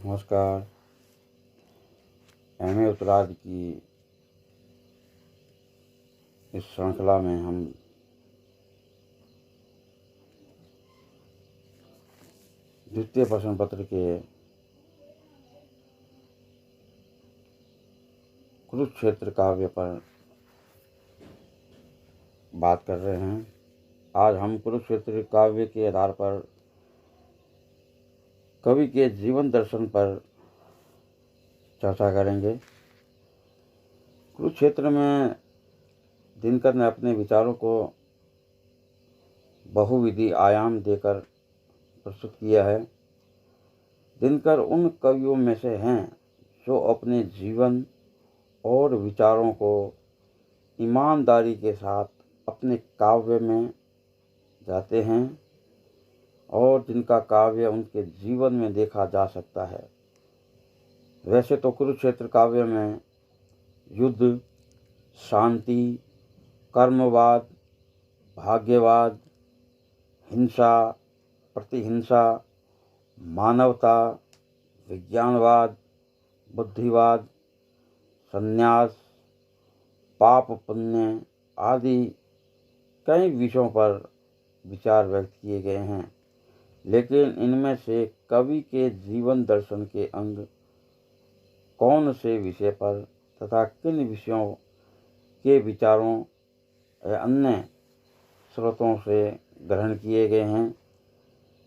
नमस्कार। M A उत्तरार्ध की इस श्रृंखला में हम द्वितीय प्रश्न पत्र के कुरुक्षेत्र काव्य पर बात कर रहे हैं। आज हम कुरुक्षेत्र काव्य के आधार पर कवि के जीवन दर्शन पर चर्चा करेंगे। कुरुक्षेत्र में दिनकर ने अपने विचारों को बहुविधि आयाम देकर प्रस्तुत किया है। दिनकर उन कवियों में से हैं जो अपने जीवन और विचारों को ईमानदारी के साथ अपने काव्य में जाते हैं और जिनका काव्य उनके जीवन में देखा जा सकता है। वैसे तो कुरुक्षेत्र काव्य में युद्ध, शांति, कर्मवाद, भाग्यवाद, हिंसा, प्रतिहिंसा, मानवता, विज्ञानवाद, बुद्धिवाद, संन्यास, पाप पुण्य आदि कई विषयों पर विचार व्यक्त किए गए हैं, लेकिन इनमें से कवि के जीवन दर्शन के अंग कौन से विषय पर तथा किन विषयों के विचारों या अन्य स्रोतों से ग्रहण किए गए हैं,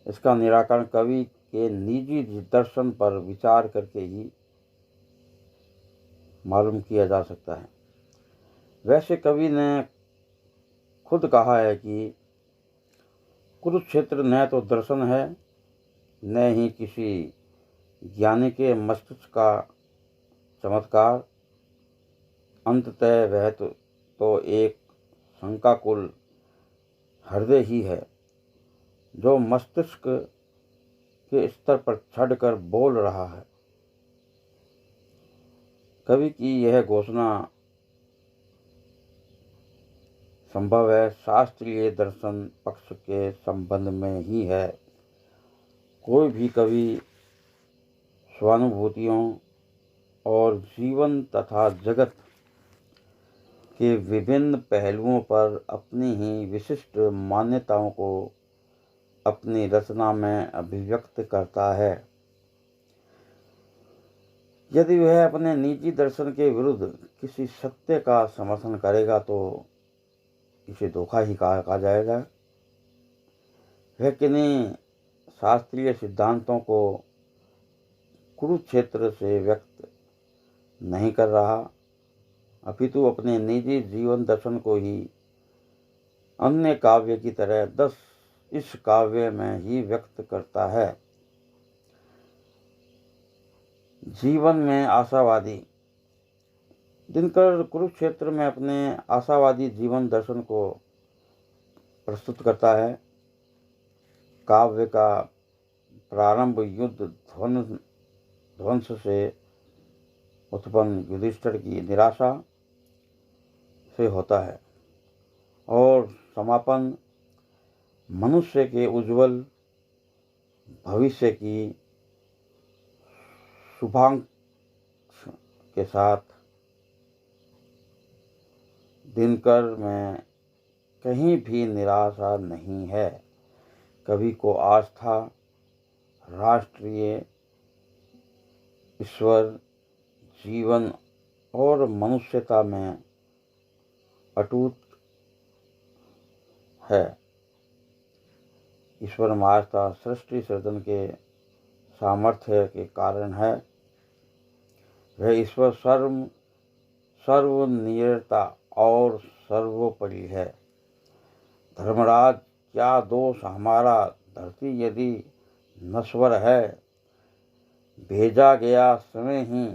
इसका निराकरण कवि के निजी दर्शन पर विचार करके ही मालूम किया जा सकता है। वैसे कवि ने खुद कहा है कि कुरुक्षेत्र न तो दर्शन है, न ही किसी ज्ञानी के मस्तिष्क का चमत्कार, अंततः वह तो एक शंकाकुल हृदय ही है जो मस्तिष्क के स्तर पर चढ़कर बोल रहा है। कवि की यह घोषणा संभव है शास्त्रीय दर्शन पक्ष के संबंध में ही है। कोई भी कवि स्वानुभूतियों और जीवन तथा जगत के विभिन्न पहलुओं पर अपनी ही विशिष्ट मान्यताओं को अपनी रचना में अभिव्यक्त करता है। यदि वह अपने निजी दर्शन के विरुद्ध किसी सत्य का समर्थन करेगा तो इसे धोखा ही कहा जाएगा। वह किन्हीं शास्त्रीय सिद्धांतों को कुरुक्षेत्र से व्यक्त नहीं कर रहा, अपितु अपने निजी जीवन दर्शन को ही अन्य काव्य की तरह इस काव्य में ही व्यक्त करता है। जीवन में आशावादी दिनकर कुरुक्षेत्र में अपने आशावादी जीवन दर्शन को प्रस्तुत करता है। काव्य का प्रारंभ युद्ध ध्वंस से उत्पन्न युधिष्ठिर की निराशा से होता है और समापन मनुष्य के उज्जवल भविष्य की शुभाकांक्षा के साथ। दिनकर में कहीं भी निराशा नहीं है। कवि को आस्था, राष्ट्रीय, ईश्वर, जीवन और मनुष्यता में अटूट है। ईश्वर में आस्था सृष्टि सृजन के सामर्थ्य के कारण है। वह ईश्वर सर्वनियंता और सर्वोपरि है। धर्मराज, क्या दोष हमारा, धरती यदि नश्वर है, भेजा गया समय ही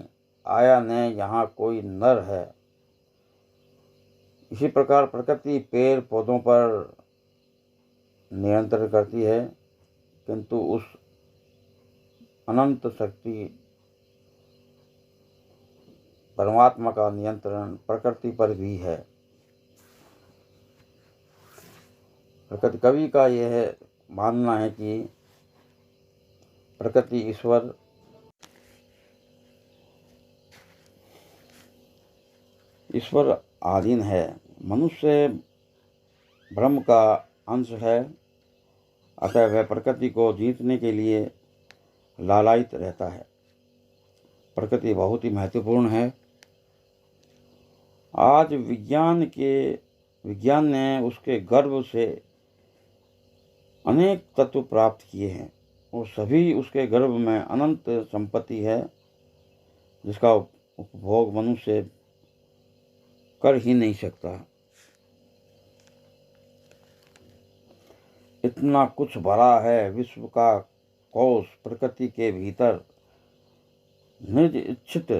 आया न यहाँ कोई नर है। इसी प्रकार प्रकृति पेड़ पौधों पर नियंत्रण करती है, किंतु उस अनंत शक्ति परमात्मा का नियंत्रण प्रकृति पर भी है। प्रकृति कवि का यह मानना है कि प्रकृति ईश्वर ईश्वर अधीन है। मनुष्य ब्रह्म का अंश है, अतः वह प्रकृति को जीतने के लिए लालायित रहता है। प्रकृति बहुत ही महत्वपूर्ण है। आज विज्ञान ने उसके गर्भ से अनेक तत्व प्राप्त किए हैं और सभी उसके गर्भ में अनंत संपत्ति है, जिसका उपभोग मनुष्य कर ही नहीं सकता। इतना कुछ भरा है विश्व का कोश प्रकृति के भीतर। निज इच्छित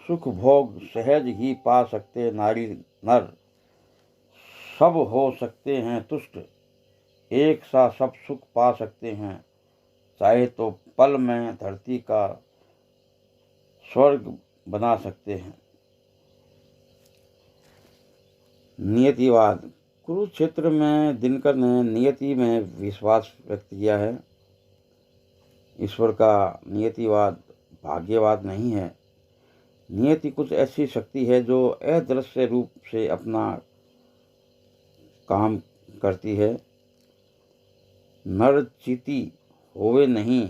सुख भोग सहज ही पा सकते नारी नर, सब हो सकते हैं तुष्ट, एक सा सब सुख पा सकते हैं, चाहे तो पल में धरती का स्वर्ग बना सकते हैं। नियतिवाद। कुरुक्षेत्र में दिनकर ने नियति में विश्वास व्यक्त किया है। ईश्वर का नियतिवाद भाग्यवाद नहीं है। नियति कुछ ऐसी शक्ति है जो अदृश्य रूप से अपना काम करती है। नर चीति होवे नहीं,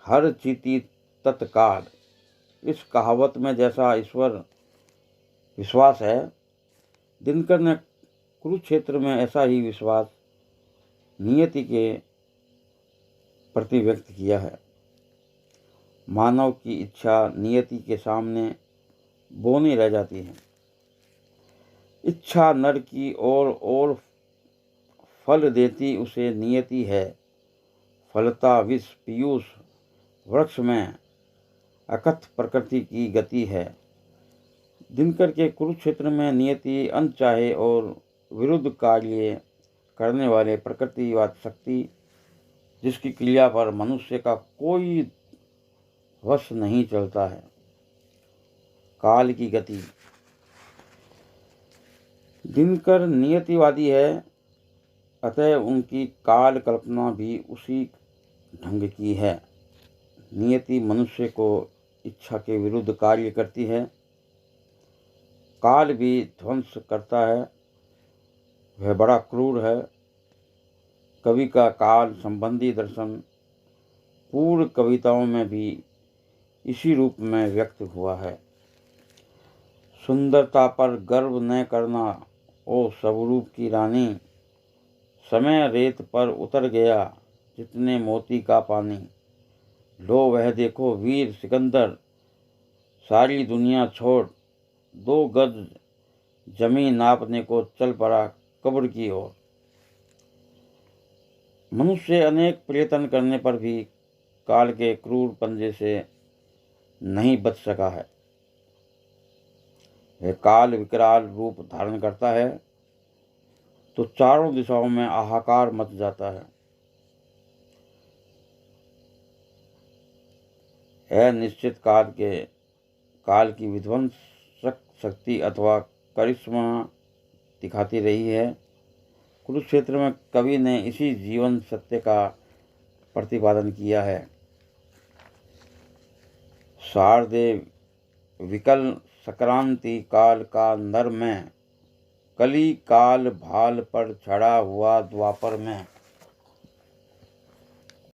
हर चीति तत्काल। इस कहावत में जैसा ईश्वर विश्वास है, दिनकर ने कुरुक्षेत्र में ऐसा ही विश्वास नियति के प्रति व्यक्त किया है। मानव की इच्छा नियति के सामने बौनी रह जाती है। इच्छा नर की और फल देती उसे नियति है। फलता विष पीयूष वृक्ष में अकथ प्रकृति की गति है। दिनकर के कुरुक्षेत्र में नियति अनचाहे और विरुद्ध कार्य करने वाले प्रकृतिवाद शक्ति, जिसकी क्रिया पर मनुष्य का कोई वश नहीं चलता है। काल की गति। दिनकर नियतिवादी है, अतः उनकी काल कल्पना भी उसी ढंग की है। नियति मनुष्य को इच्छा के विरुद्ध कार्य करती है। काल भी ध्वंस करता है, वह बड़ा क्रूर है। कवि का काल संबंधी दर्शन पूर्व कविताओं में भी इसी रूप में व्यक्त हुआ है। सुंदरता पर गर्व न करना ओ स्वरूप की रानी, समय रेत पर उतर गया जितने मोती का पानी। लो वह देखो वीर सिकंदर, सारी दुनिया छोड़, 2 गज जमीन नापने को चल पड़ा कब्र की ओर। मनुष्य अनेक प्रयत्न करने पर भी काल के क्रूर पंजे से नहीं बच सका है। वह काल विकराल रूप धारण करता है तो चारों दिशाओं में हाहाकार मच जाता है। अनिश्चित काल की विध्वंसक शक्ति अथवा करिश्मा दिखाती रही है। कुरुक्षेत्र में कवि ने इसी जीवन सत्य का प्रतिपादन किया है। शारदे विकल संक्रांति काल का नर में, कली काल भाल पर चढ़ा हुआ द्वापर में।